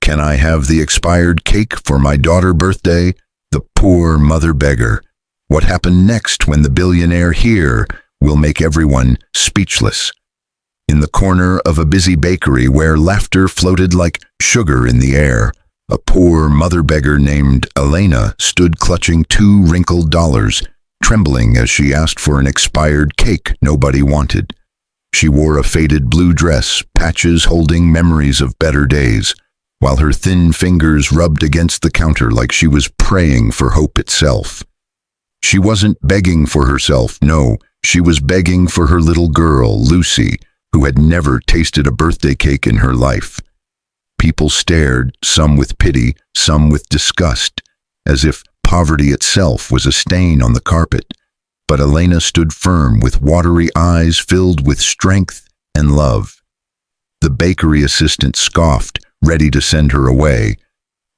"Can I have the expired cake for my daughter's birthday?" The poor mother beggar. What happened next when the billionaire here will make everyone speechless? In the corner of a busy bakery where laughter floated like sugar in the air, a poor mother beggar named Elena stood clutching $2 trembling as she asked for an expired cake nobody wanted. She wore a faded blue dress, patches holding memories of better days, while her thin fingers rubbed against the counter like she was praying for hope itself. She wasn't begging for herself, no, she was begging for her little girl, Lucy, who had never tasted a birthday cake in her life. People stared, some with pity, some with disgust, as if poverty itself was a stain on the carpet. But Elena stood firm with watery eyes filled with strength and love. The bakery assistant scoffed, ready to send her away.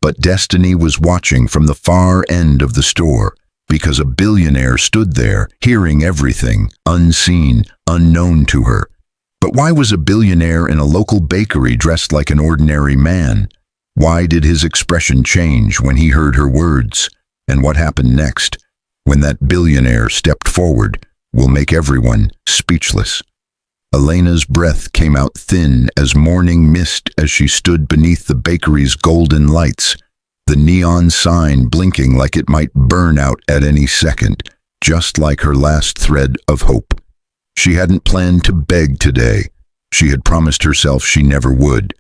But destiny was watching from the far end of the store, because a billionaire stood there, hearing everything, unseen, unknown to her. But why was a billionaire in a local bakery dressed like an ordinary man? Why did his expression change when he heard her words? And what happened next, when that billionaire stepped forward, will make everyone speechless. Elena's breath came out thin as morning mist as she stood beneath the bakery's golden lights, the neon sign blinking like it might burn out at any second, just like her last thread of hope. She hadn't planned to beg today. She had promised herself she never would.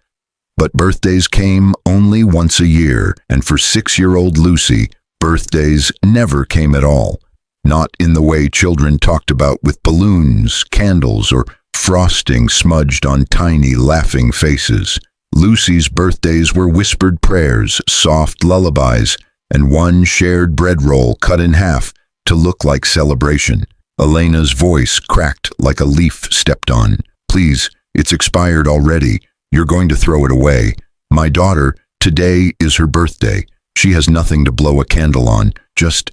But birthdays came only once a year, and for 6-year-old Lucy, birthdays never came at all. Not in the way children talked about, with balloons, candles, or frosting smudged on tiny, laughing faces. Lucy's birthdays were whispered prayers, soft lullabies, and one shared bread roll cut in half to look like celebration. Elena's voice cracked like a leaf stepped on. "Please, it's expired already. You're going to throw it away. My daughter, today is her birthday. She has nothing to blow a candle on. Just,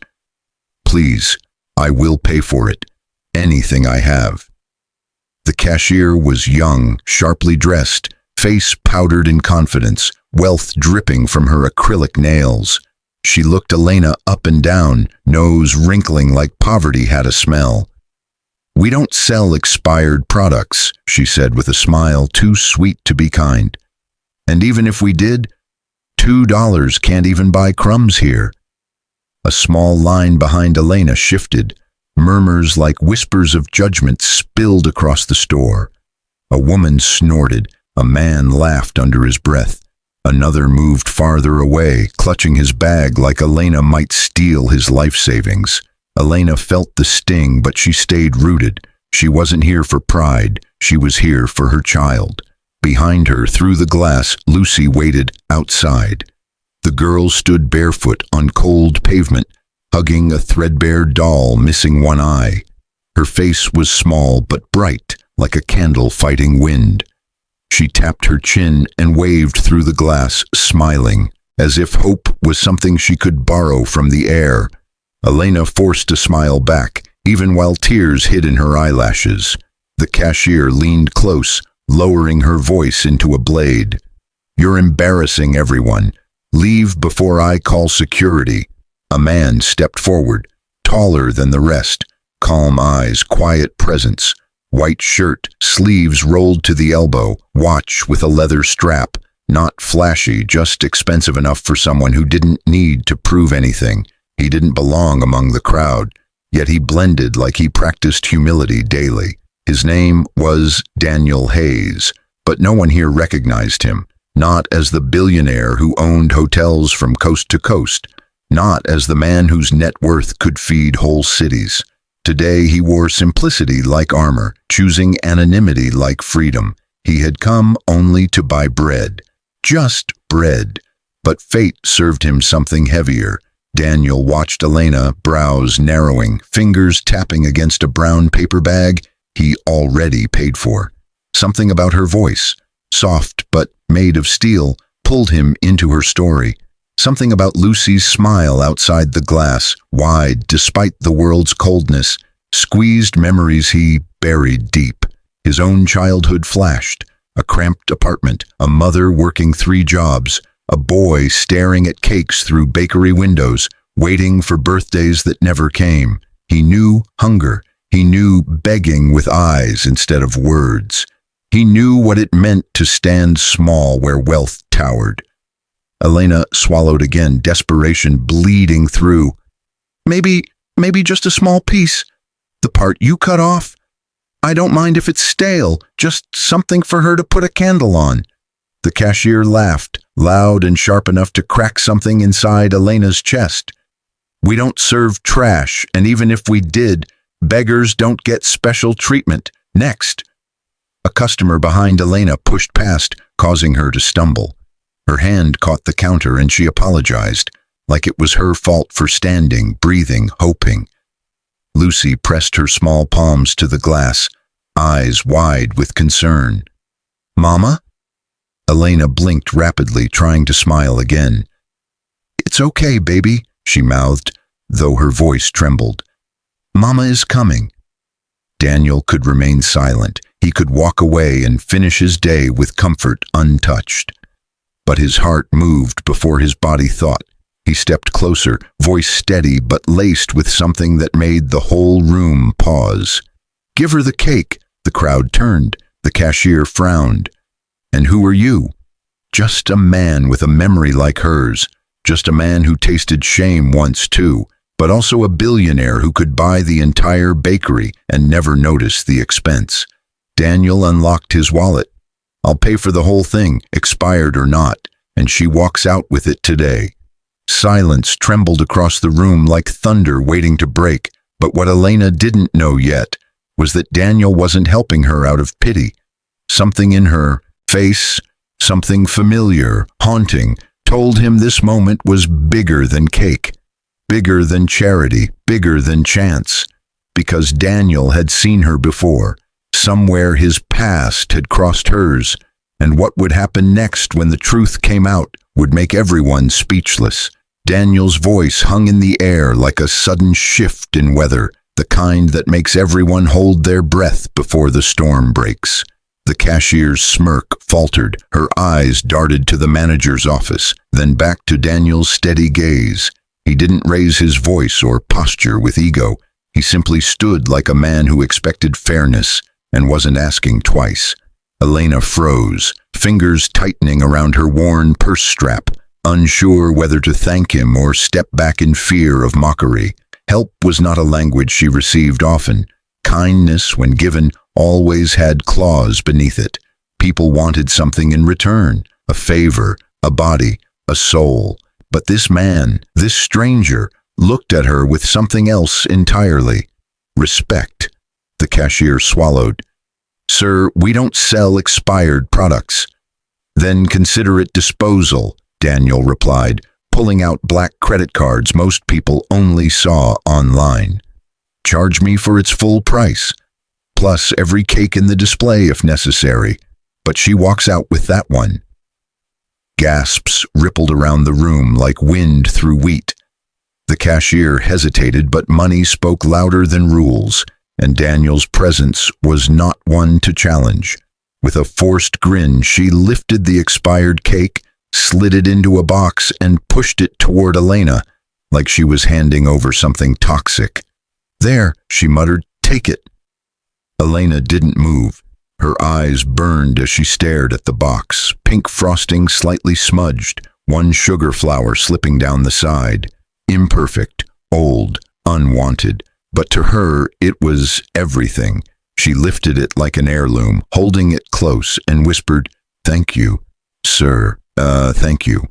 please, I will pay for it. Anything I have." The cashier was young, sharply dressed, face powdered in confidence, wealth dripping from her acrylic nails. She looked Elena up and down, nose wrinkling like poverty had a smell. "We don't sell expired products," she said with a smile too sweet to be kind. "And even if we did, $2 can't even buy crumbs here." A small line behind Elena shifted. Murmurs like whispers of judgment spilled across the store. A woman snorted. A man laughed under his breath. Another moved farther away, clutching his bag like Elena might steal his life savings. Elena felt the sting, but she stayed rooted. She wasn't here for pride. She was here for her child. Behind her, through the glass, Lucy waited outside. The girl stood barefoot on cold pavement, hugging a threadbare doll missing one eye. Her face was small but bright, like a candle fighting wind. She tapped her chin and waved through the glass, smiling, as if hope was something she could borrow from the air. Elena forced a smile back, even while tears hid in her eyelashes. The cashier leaned close, lowering her voice into a blade. "You're embarrassing everyone. Leave before I call security." A man stepped forward, taller than the rest, calm eyes, quiet presence. White shirt, sleeves rolled to the elbow, watch with a leather strap, not flashy, just expensive enough for someone who didn't need to prove anything. He didn't belong among the crowd, yet he blended like he practiced humility daily. His name was Daniel Hayes, but no one here recognized him, not as the billionaire who owned hotels from coast to coast, not as the man whose net worth could feed whole cities. Today he wore simplicity like armor, choosing anonymity like freedom. He had come only to buy bread. Just bread. But fate served him something heavier. Daniel watched Elena, brows narrowing, fingers tapping against a brown paper bag he already paid for. Something about her voice, soft but made of steel, pulled him into her story. Something about Lucy's smile outside the glass, wide despite the world's coldness, squeezed memories he buried deep. His own childhood flashed. A cramped apartment, a mother working 3 jobs, a boy staring at cakes through bakery windows, waiting for birthdays that never came. He knew hunger. He knew begging with eyes instead of words. He knew what it meant to stand small where wealth towered. Elena swallowed again, desperation bleeding through. Maybe just a small piece. The part you cut off? I don't mind if it's stale, just something for her to put a candle on. The cashier laughed, loud and sharp enough to crack something inside Elena's chest. We don't serve trash, and even if we did, beggars don't get special treatment. Next. A customer behind Elena pushed past, causing her to stumble. Her hand caught the counter and she apologized, like it was her fault for standing, breathing, hoping. Lucy pressed her small palms to the glass, eyes wide with concern. Mama? Elena blinked rapidly, trying to smile again. It's okay, baby, she mouthed, though her voice trembled. Mama is coming. Daniel could remain silent. He could walk away and finish his day with comfort untouched. But his heart moved before his body thought. He stepped closer, voice steady but laced with something that made the whole room pause. Give her the cake. The crowd turned. The cashier frowned. And who are you? Just a man with a memory like hers. Just a man who tasted shame once too, but also a billionaire who could buy the entire bakery and never notice the expense. Daniel unlocked his wallet. I'll pay for the whole thing, expired or not, and she walks out with it today. Silence trembled across the room like thunder waiting to break, but what Elena didn't know yet was that Daniel wasn't helping her out of pity. Something in her face, something familiar, haunting, told him this moment was bigger than cake, bigger than charity, bigger than chance, because Daniel had seen her before. Somewhere his past had crossed hers, and what would happen next when the truth came out would make everyone speechless. Daniel's voice hung in the air like a sudden shift in weather, the kind that makes everyone hold their breath before the storm breaks. The cashier's smirk faltered, her eyes darted to the manager's office, then back to Daniel's steady gaze. He didn't raise his voice or posture with ego. He simply stood like a man who expected fairness and wasn't asking twice. Elena froze, fingers tightening around her worn purse strap, unsure whether to thank him or step back in fear of mockery. Help was not a language she received often. Kindness, when given, always had claws beneath it. People wanted something in return, a favor, a body, a soul. But this man, this stranger, looked at her with something else entirely. Respect. The cashier swallowed. Sir, we don't sell expired products. Then consider it disposal, Daniel replied, pulling out black credit cards most people only saw online. Charge me for its full price, plus every cake in the display if necessary, but she walks out with that one. Gasps rippled around the room like wind through wheat. The cashier hesitated, but money spoke louder than rules, and Daniel's presence was not one to challenge. With a forced grin, she lifted the expired cake, slid it into a box, and pushed it toward Elena, like she was handing over something toxic. There, she muttered, take it. Elena didn't move. Her eyes burned as she stared at the box, pink frosting slightly smudged, one sugar flower slipping down the side. Imperfect, old, unwanted. But to her, it was everything. She lifted it like an heirloom, holding it close, and whispered, Thank you, sir. Thank you.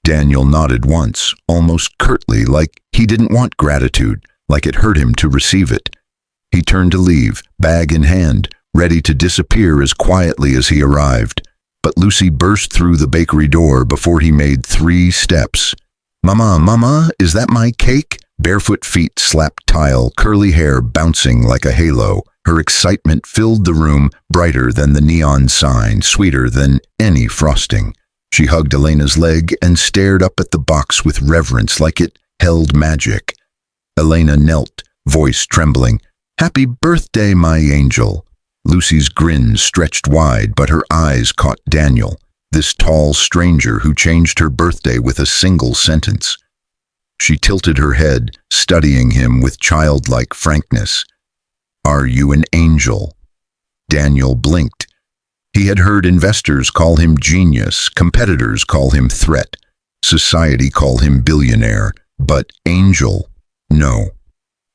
Daniel nodded once, almost curtly, like he didn't want gratitude, like it hurt him to receive it. He turned to leave, bag in hand, ready to disappear as quietly as he arrived. But Lucy burst through the bakery door before he made 3 steps. Mama, is that my cake? Barefoot feet slapped tile, curly hair bouncing like a halo. Her excitement filled the room, brighter than the neon sign, sweeter than any frosting. She hugged Elena's leg and stared up at the box with reverence, like it held magic. Elena knelt, voice trembling. Happy birthday, my angel. Lucy's grin stretched wide, but her eyes caught Daniel. this tall stranger who changed her birthday with a single sentence. She tilted her head, studying him with childlike frankness. "Are you an angel?" Daniel blinked. He had heard investors call him genius, competitors call him threat, society call him billionaire, but angel? No.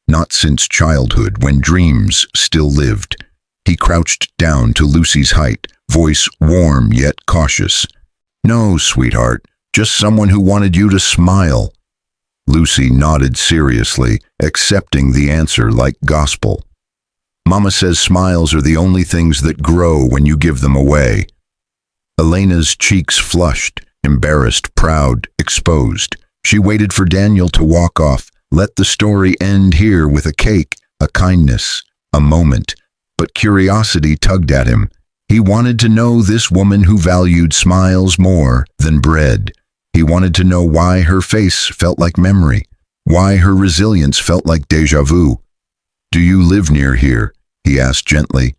Not since childhood, when dreams still lived. He crouched down to Lucy's height, voice warm yet cautious. "No, sweetheart, just someone who wanted you to smile." Lucy nodded seriously, accepting the answer like gospel. "Mama says smiles are the only things that grow when you give them away." Elena's cheeks flushed, embarrassed, proud, exposed. She waited for Daniel to walk off, let the story end here with a cake, a kindness, a moment. But curiosity tugged at him. He wanted to know this woman who valued smiles more than bread. He wanted to know why her face felt like memory, why her resilience felt like déjà vu. "Do you live near here?" he asked gently.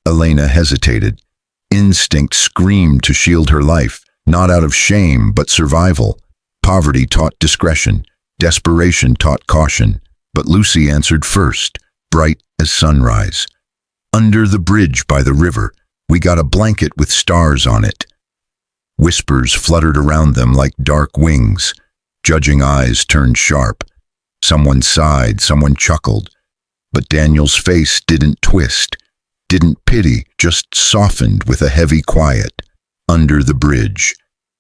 Elena hesitated. Instinct screamed to shield her life, not out of shame but survival. Poverty taught discretion, desperation taught caution. But Lucy answered first, bright as sunrise. "Under the bridge by the river, we got a blanket with stars on it." Whispers fluttered around them like dark wings. Judging eyes turned sharp. Someone sighed, someone chuckled. But Daniel's face didn't twist, didn't pity, just softened with a heavy quiet. Under the bridge.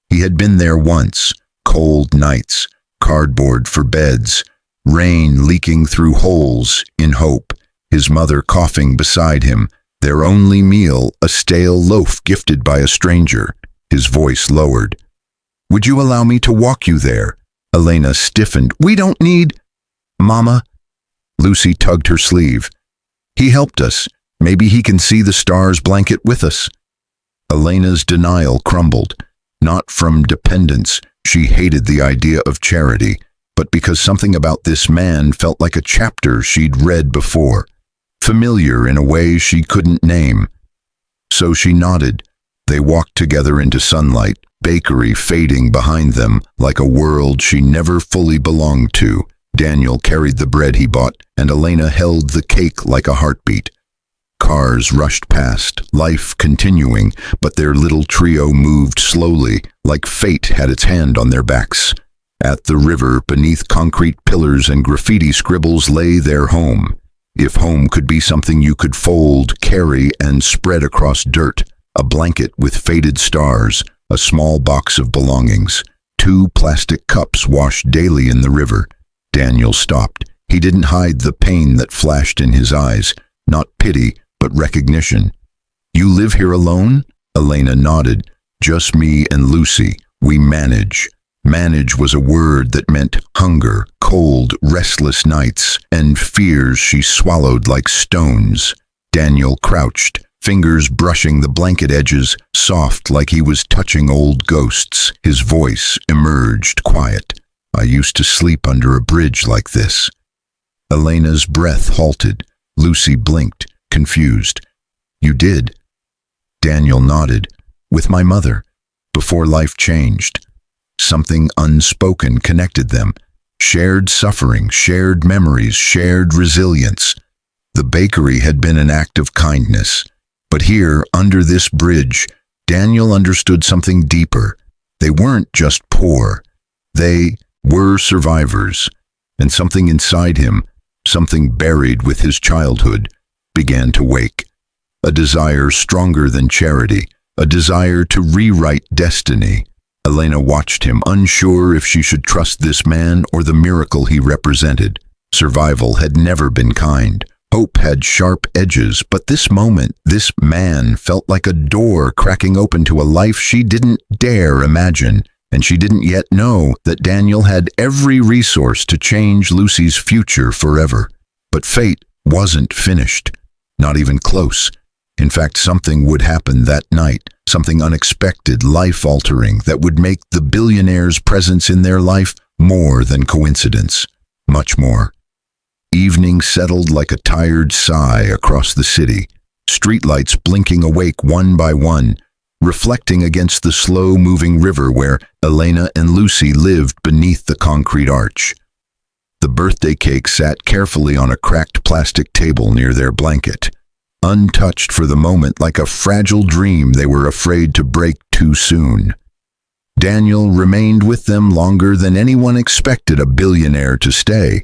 He had been there once, cold nights, cardboard for beds, rain leaking through holes in hope, his mother coughing beside him, their only meal a stale loaf gifted by a stranger. His voice lowered. "Would you allow me to walk you there?" Elena stiffened. "We don't need—" "Mama." Lucy tugged her sleeve. "He helped us. Maybe he can see the stars blanket with us." Elena's denial crumbled. Not from dependence, she hated the idea of charity, but because something about this man felt like a chapter she'd read before, familiar in a way she couldn't name. So she nodded. They walked together into sunlight, bakery fading behind them like a world she never fully belonged to. Daniel carried the bread he bought, and Elena held the cake like a heartbeat. Cars rushed past, life continuing, but their little trio moved slowly, like fate had its hand on their backs. At the river, beneath concrete pillars and graffiti scribbles, lay their home. If home could be something you could fold, carry, and spread across dirt, a blanket with faded stars, a small box of belongings, 2 plastic cups washed daily in the river. Daniel stopped. He didn't hide the pain that flashed in his eyes, not pity, but recognition. "You live here alone?" Elena nodded. "Just me and Lucy. We manage." Manage was a word that meant hunger, cold, restless nights, and fears she swallowed like stones. Daniel crouched, fingers brushing the blanket edges, soft like he was touching old ghosts. His voice emerged quiet. "I used to sleep under a bridge like this." Elena's breath halted. Lucy blinked, confused. "You did?" Daniel nodded. "With my mother, before life changed." Something unspoken connected them. Shared suffering, shared memories, shared resilience. The bakery had been an act of kindness. But here, under this bridge, Daniel understood something deeper. They weren't just poor. They were survivors. And something inside him, something buried with his childhood, began to wake. A desire stronger than charity, a desire to rewrite destiny. Elena watched him, unsure if she should trust this man or the miracle he represented. Survival had never been kind. Hope had sharp edges, but this moment, this man, felt like a door cracking open to a life she didn't dare imagine, and she didn't yet know that Daniel had every resource to change Lucy's future forever. But fate wasn't finished, not even close. In fact, something would happen that night, something unexpected, life-altering, that would make the billionaire's presence in their life more than coincidence, much more. Evening settled like a tired sigh across the city, streetlights blinking awake one by one, reflecting against the slow-moving river where Elena and Lucy lived beneath the concrete arch. The birthday cake sat carefully on a cracked plastic table near their blanket, untouched for the moment, like a fragile dream they were afraid to break too soon. Daniel remained with them longer than anyone expected a billionaire to stay,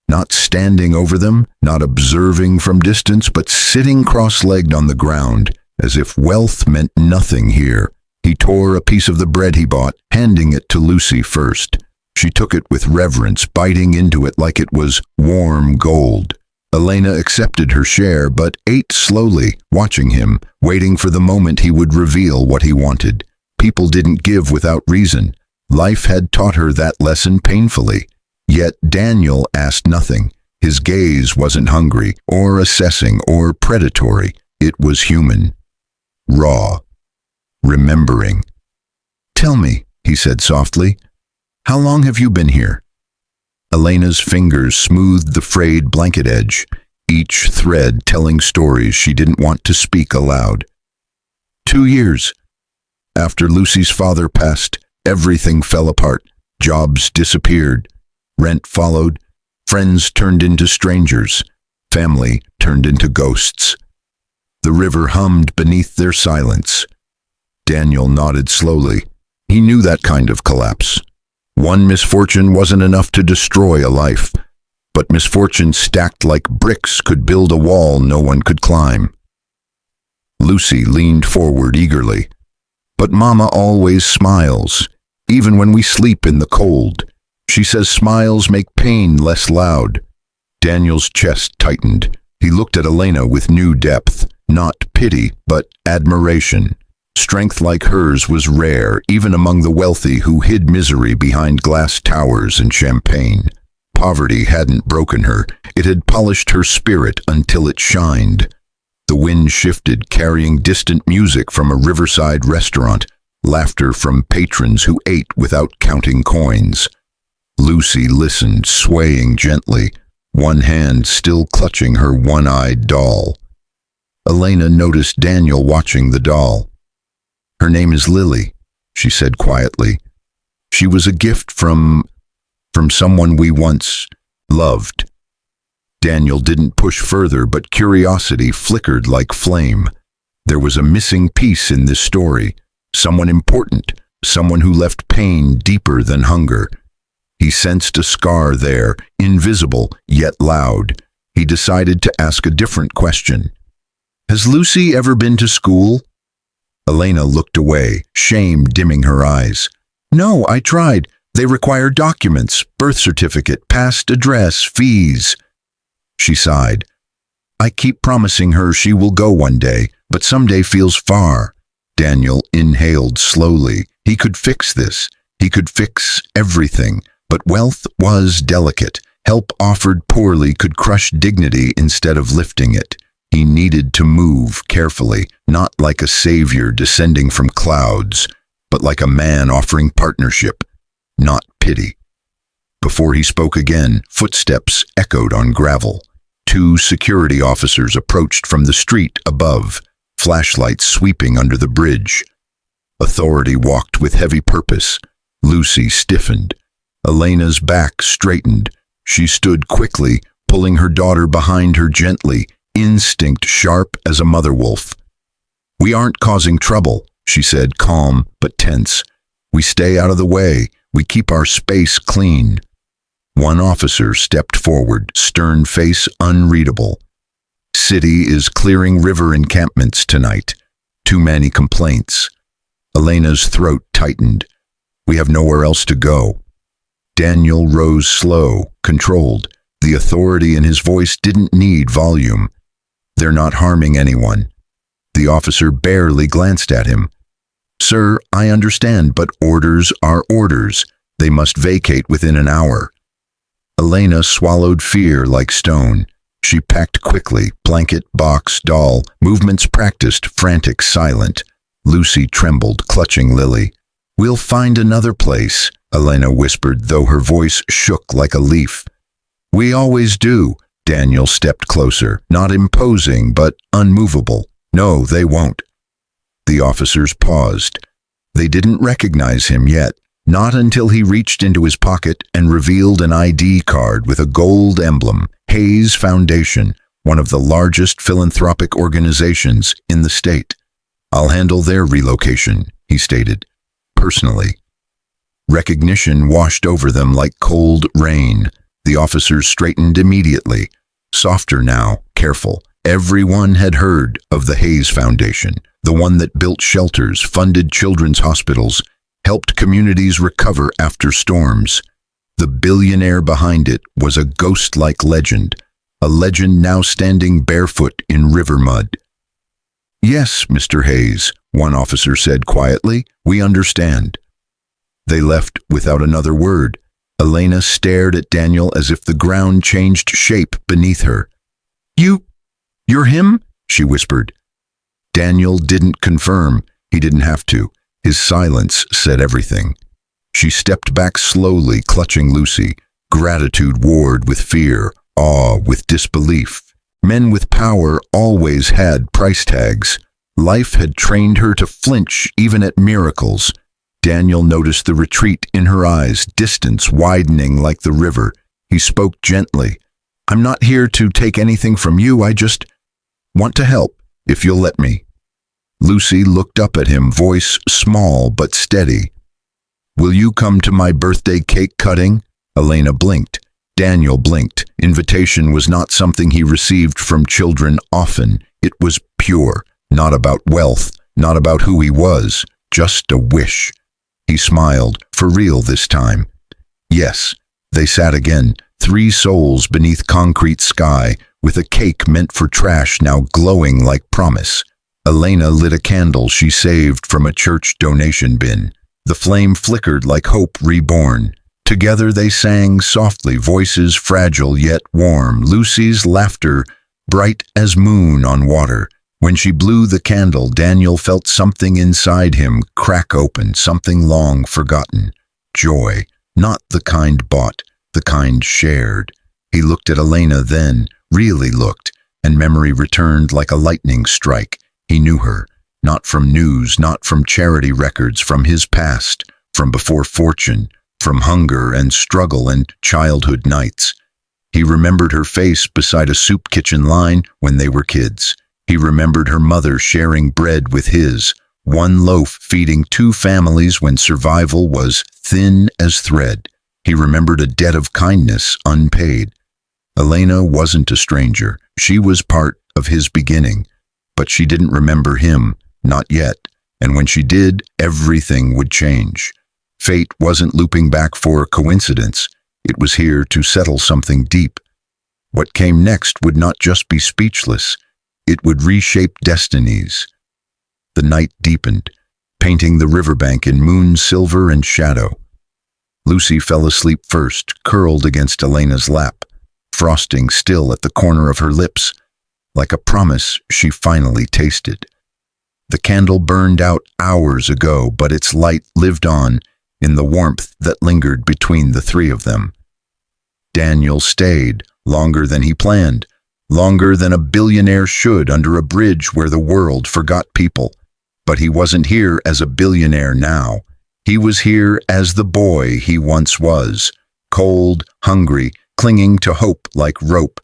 not standing over them, not observing from distance, but sitting cross-legged on the ground, as if wealth meant nothing here. He tore a piece of the bread he bought, handing it to Lucy first. She took it with reverence, biting into it like it was warm gold. Elena accepted her share, but ate slowly, watching him, waiting for the moment he would reveal what he wanted. People didn't give without reason. Life had taught her that lesson painfully. Yet Daniel asked nothing. His gaze wasn't hungry, or assessing, or predatory. It was human. Raw. Remembering. "Tell me," he said softly, "how long have you been here?" Elena's fingers smoothed the frayed blanket edge, each thread telling stories she didn't want to speak aloud. 2 years. After Lucy's father passed, everything fell apart. Jobs disappeared. Rent followed. Friends turned into strangers. Family turned into ghosts. The river hummed beneath their silence. Daniel nodded slowly. He knew that kind of collapse. One misfortune wasn't enough to destroy a life, but misfortune stacked like bricks could build a wall no one could climb. Lucy leaned forward eagerly. "But Mama always smiles, even when we sleep in the cold. She says smiles make pain less loud." Daniel's chest tightened. He looked at Elena with new depth, not pity, but admiration. Strength like hers was rare, even among the wealthy who hid misery behind glass towers and champagne. Poverty hadn't broken her. It had polished her spirit until it shined. The wind shifted, carrying distant music from a riverside restaurant, laughter from patrons who ate without counting coins. Lucy listened, swaying gently, one hand still clutching her one-eyed doll. Elena noticed Daniel watching the doll. "Her name is Lily," she said quietly. "She was a gift from someone we once loved." Daniel didn't push further, but curiosity flickered like flame. There was a missing piece in this story, someone important, someone who left pain deeper than hunger. He sensed a scar there, invisible yet loud. He decided to ask a different question. "Has Lucy ever been to school?" Elena looked away, shame dimming her eyes. "No, I tried. They require documents, birth certificate, past address, fees." She sighed. "I keep promising her she will go one day, but someday feels far." Daniel inhaled slowly. He could fix this. He could fix everything. But wealth was delicate. Help offered poorly could crush dignity instead of lifting it. He needed to move carefully, not like a savior descending from clouds, but like a man offering partnership, not pity. Before he spoke again, footsteps echoed on gravel. 2 security officers approached from the street above, flashlights sweeping under the bridge. Authority walked with heavy purpose. Lucy stiffened. Elena's back straightened. She stood quickly, pulling her daughter behind her gently, instinct sharp as a mother wolf. "We aren't causing trouble," she said, calm but tense. "We stay out of the way. We keep our space clean." One officer stepped forward, stern face unreadable. "City is clearing river encampments tonight. Too many complaints." Elena's throat tightened. "We have nowhere else to go." Daniel rose slow, controlled. The authority in his voice didn't need volume. "They're not harming anyone." The officer barely glanced at him. "Sir, I understand, but orders are orders. They must vacate within an hour." Elena swallowed fear like stone. She packed quickly, blanket, box, doll, movements practiced, frantic, silent. Lucy trembled, clutching Lily. "We'll find another place," Elena whispered, though her voice shook like a leaf. "We always do." Daniel stepped closer, not imposing, but unmovable. "No, they won't." The officers paused. They didn't recognize him yet, not until he reached into his pocket and revealed an ID card with a gold emblem, Hayes Foundation, one of the largest philanthropic organizations in the state. "I'll handle their relocation," he stated, personally. Recognition washed over them like cold rain. The officers straightened immediately, softer now, careful. Everyone had heard of the Hayes Foundation, the one that built shelters, funded children's hospitals, helped communities recover after storms. The billionaire behind it was a ghost-like legend, a legend now standing barefoot in river mud. "Yes, Mr. Hayes," one officer said quietly, "we understand." They left without another word. Elena stared at Daniel as if the ground changed shape beneath her. You're him?" she whispered. Daniel didn't confirm. He didn't have to. His silence said everything. She stepped back slowly, clutching Lucy. Gratitude warred with fear, awe with disbelief. Men with power always had price tags. Life had trained her to flinch even at miracles. Daniel noticed the retreat in her eyes, distance widening like the river. He spoke gently. "I'm not here to take anything from you. I just want to help, if you'll let me." Lucy looked up at him, voice small but steady. "Will you come to my birthday cake cutting?" Elena blinked. Daniel blinked. Invitation was not something he received from children often. It was pure, not about wealth, not about who he was, just a wish. He smiled, for real this time. Yes, they sat again, three souls beneath concrete sky, with a cake meant for trash now glowing like promise. Elena lit a candle she saved from a church donation bin. The flame flickered like hope reborn. Together they sang softly, voices fragile yet warm, Lucy's laughter bright as moon on water. When she blew the candle, Daniel felt something inside him crack open, something long forgotten. Joy, not the kind bought, the kind shared. He looked at Elena then, really looked, and memory returned like a lightning strike. He knew her, not from news, not from charity records, from his past, from before fortune, from hunger and struggle and childhood nights. He remembered her face beside a soup kitchen line when they were kids. He remembered her mother sharing bread with his, one loaf feeding two families when survival was thin as thread. He remembered a debt of kindness unpaid. Elena wasn't a stranger. She was part of his beginning. But she didn't remember him, not yet. And when she did, everything would change. Fate wasn't looping back for a coincidence. It was here to settle something deep. What came next would not just be speechless. It would reshape destinies. The night deepened, painting the riverbank in moon silver and shadow. Lucy fell asleep first, curled against Elena's lap, frosting still at the corner of her lips, like a promise she finally tasted. The candle burned out hours ago, but its light lived on in the warmth that lingered between the three of them. Daniel stayed, longer than he planned, longer than a billionaire should under a bridge where the world forgot people. But he wasn't here as a billionaire now. He was here as the boy he once was, cold, hungry, clinging to hope like rope.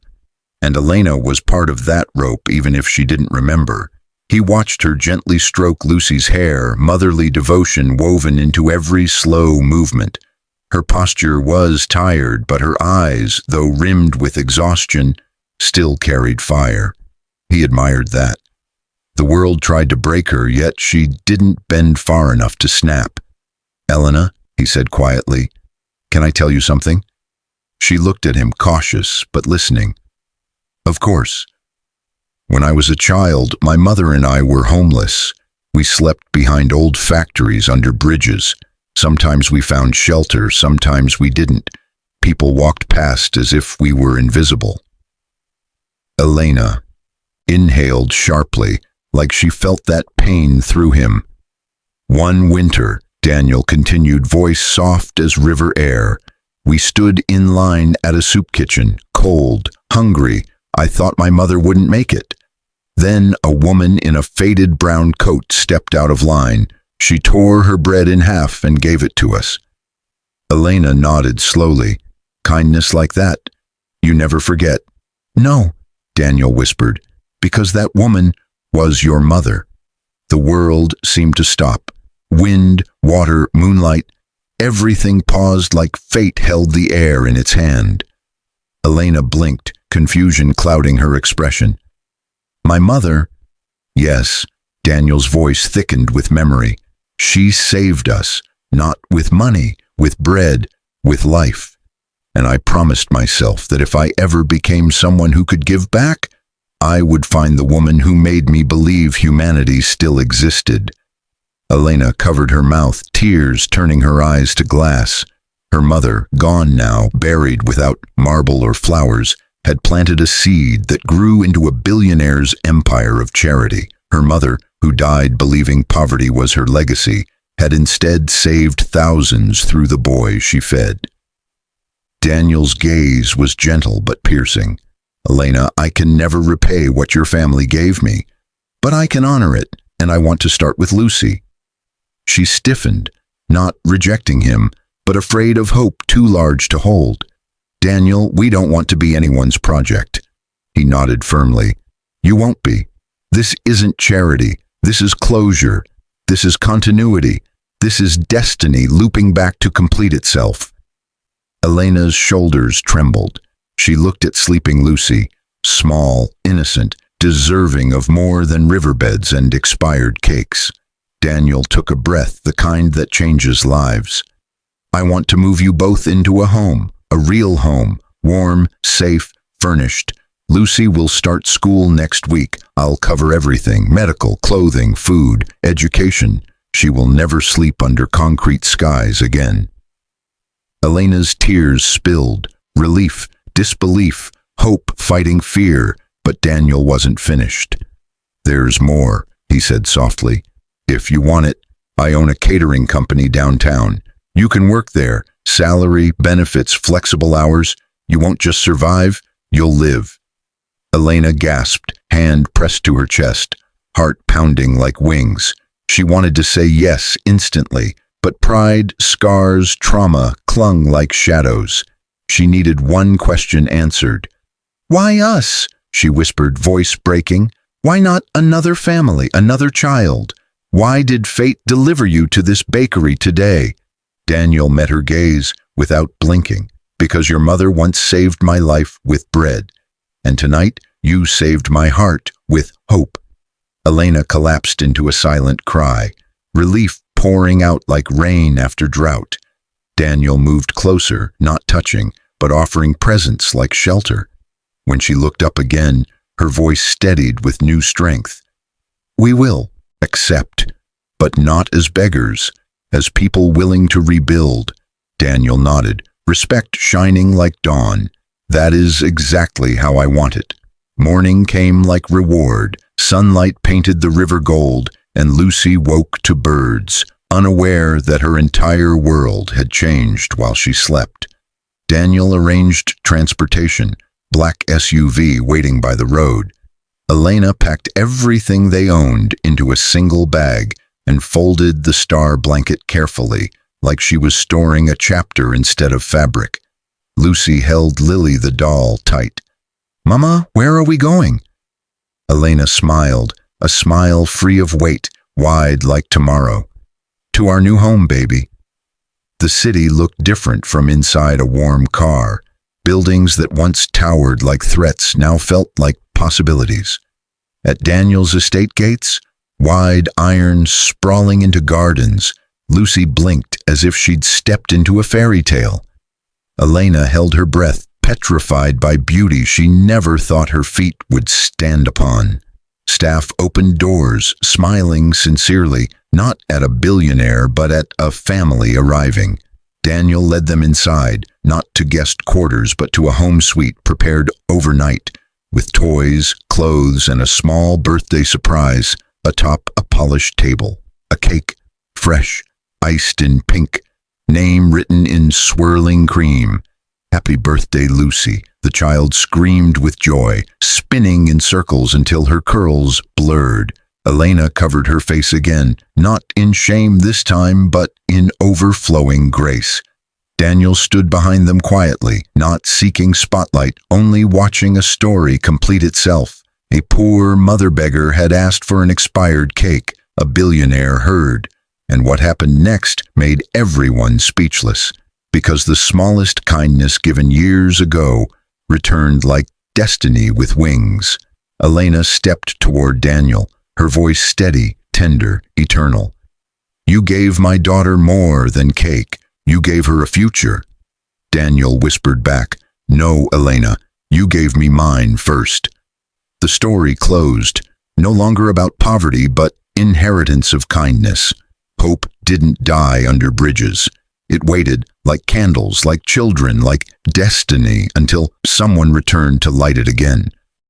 And Elena was part of that rope, even if she didn't remember. He watched her gently stroke Lucy's hair, motherly devotion woven into every slow movement. Her posture was tired, but her eyes, though rimmed with exhaustion, still carried fire. He admired that. The world tried to break her, yet she didn't bend far enough to snap. "Elena," he said quietly, "can I tell you something?" She looked at him, cautious but listening. "Of course. When I was a child, my mother and I were homeless. We slept behind old factories under bridges. Sometimes we found shelter, sometimes we didn't. People walked past as if we were invisible." Elena inhaled sharply, like she felt that pain through him. "One winter," Daniel continued, voice soft as river air, "we stood in line at a soup kitchen, cold, hungry. I thought my mother wouldn't make it. Then a woman in a faded brown coat stepped out of line. She tore her bread in half and gave it to us. Elena nodded slowly. Kindness like that, you never forget. No, Daniel whispered, because that woman was your mother. The world seemed to stop. Wind, water, moonlight, everything paused like fate held the air in its hand. Elena blinked, confusion clouding her expression. My mother? Yes, Daniel's voice thickened with memory. She saved us, not with money, with bread, with life. And I promised myself that if I ever became someone who could give back, I would find the woman who made me believe humanity still existed. Elena covered her mouth, tears turning her eyes to glass. Her mother, gone now, buried without marble or flowers, had planted a seed that grew into a billionaire's empire of charity. Her mother, who died believing poverty was her legacy, had instead saved thousands through the boy she fed. Daniel's gaze was gentle but piercing. Elena, I can never repay what your family gave me, but I can honor it, and I want to start with Lucy. She stiffened, not rejecting him, but afraid of hope too large to hold. Daniel, we don't want to be anyone's project. He nodded firmly. You won't be. This isn't charity. This is closure. This is continuity. This is destiny looping back to complete itself. Elena's shoulders trembled. She looked at sleeping Lucy, small, innocent, deserving of more than riverbeds and expired cakes. Daniel took a breath, the kind that changes lives. I want to move you both into a home, a real home, warm, safe, furnished. Lucy will start school next week. I'll cover everything, medical, clothing, food, education. She will never sleep under concrete skies again. Elena's tears spilled, relief, disbelief, hope fighting fear, but Daniel wasn't finished. There's more, he said softly. If you want it, I own a catering company downtown. You can work there, salary, benefits, flexible hours. You won't just survive, you'll live. Elena gasped, hand pressed to her chest, heart pounding like wings. She wanted to say yes instantly, but pride, scars, trauma clung like shadows. She needed one question answered. Why us? She whispered, voice breaking. Why not another family, another child? Why did fate deliver you to this bakery today? Daniel met her gaze without blinking. Because your mother once saved my life with bread. And tonight, you saved my heart with hope. Elena collapsed into a silent cry, relief pouring out like rain after drought. Daniel moved closer, not touching, but offering presence like shelter. When she looked up again, her voice steadied with new strength. We will accept, but not as beggars, as people willing to rebuild. Daniel nodded, respect shining like dawn. That is exactly how I want it. Morning came like reward, sunlight painted the river gold, and Lucy woke to birds, unaware that her entire world had changed while she slept. Daniel arranged transportation, black SUV waiting by the road. Elena packed everything they owned into a single bag and folded the star blanket carefully, like she was storing a chapter instead of fabric. Lucy held Lily the doll tight. Mama, where are we going? Elena smiled, a smile free of weight, wide like tomorrow. To our new home, baby. The city looked different from inside a warm car. Buildings that once towered like threats now felt like possibilities. At Daniel's estate gates, wide iron sprawling into gardens, Lucy blinked as if she'd stepped into a fairy tale. Elena held her breath, petrified by beauty she never thought her feet would stand upon. Staff opened doors, smiling sincerely, not at a billionaire but at a family arriving. Daniel led them inside, not to guest quarters but to a home suite prepared overnight, with toys, clothes, and a small birthday surprise atop a polished table. A cake, fresh, iced in pink, name written in swirling cream. "Happy birthday, Lucy." The child screamed with joy, spinning in circles until her curls blurred. Elena covered her face again, not in shame this time, but in overflowing grace. Daniel stood behind them quietly, not seeking spotlight, only watching a story complete itself. A poor mother beggar had asked for an expired cake. A billionaire heard. And what happened next made everyone speechless, because the smallest kindness given years ago returned like destiny with wings. Elena stepped toward Daniel, her voice steady, tender, eternal. "You gave my daughter more than cake. You gave her a future." Daniel whispered back, "No, Elena, you gave me mine first." The story closed, no longer about poverty, but inheritance of kindness. Hope didn't die under bridges. It waited, like candles, like children, like destiny, until someone returned to light it again.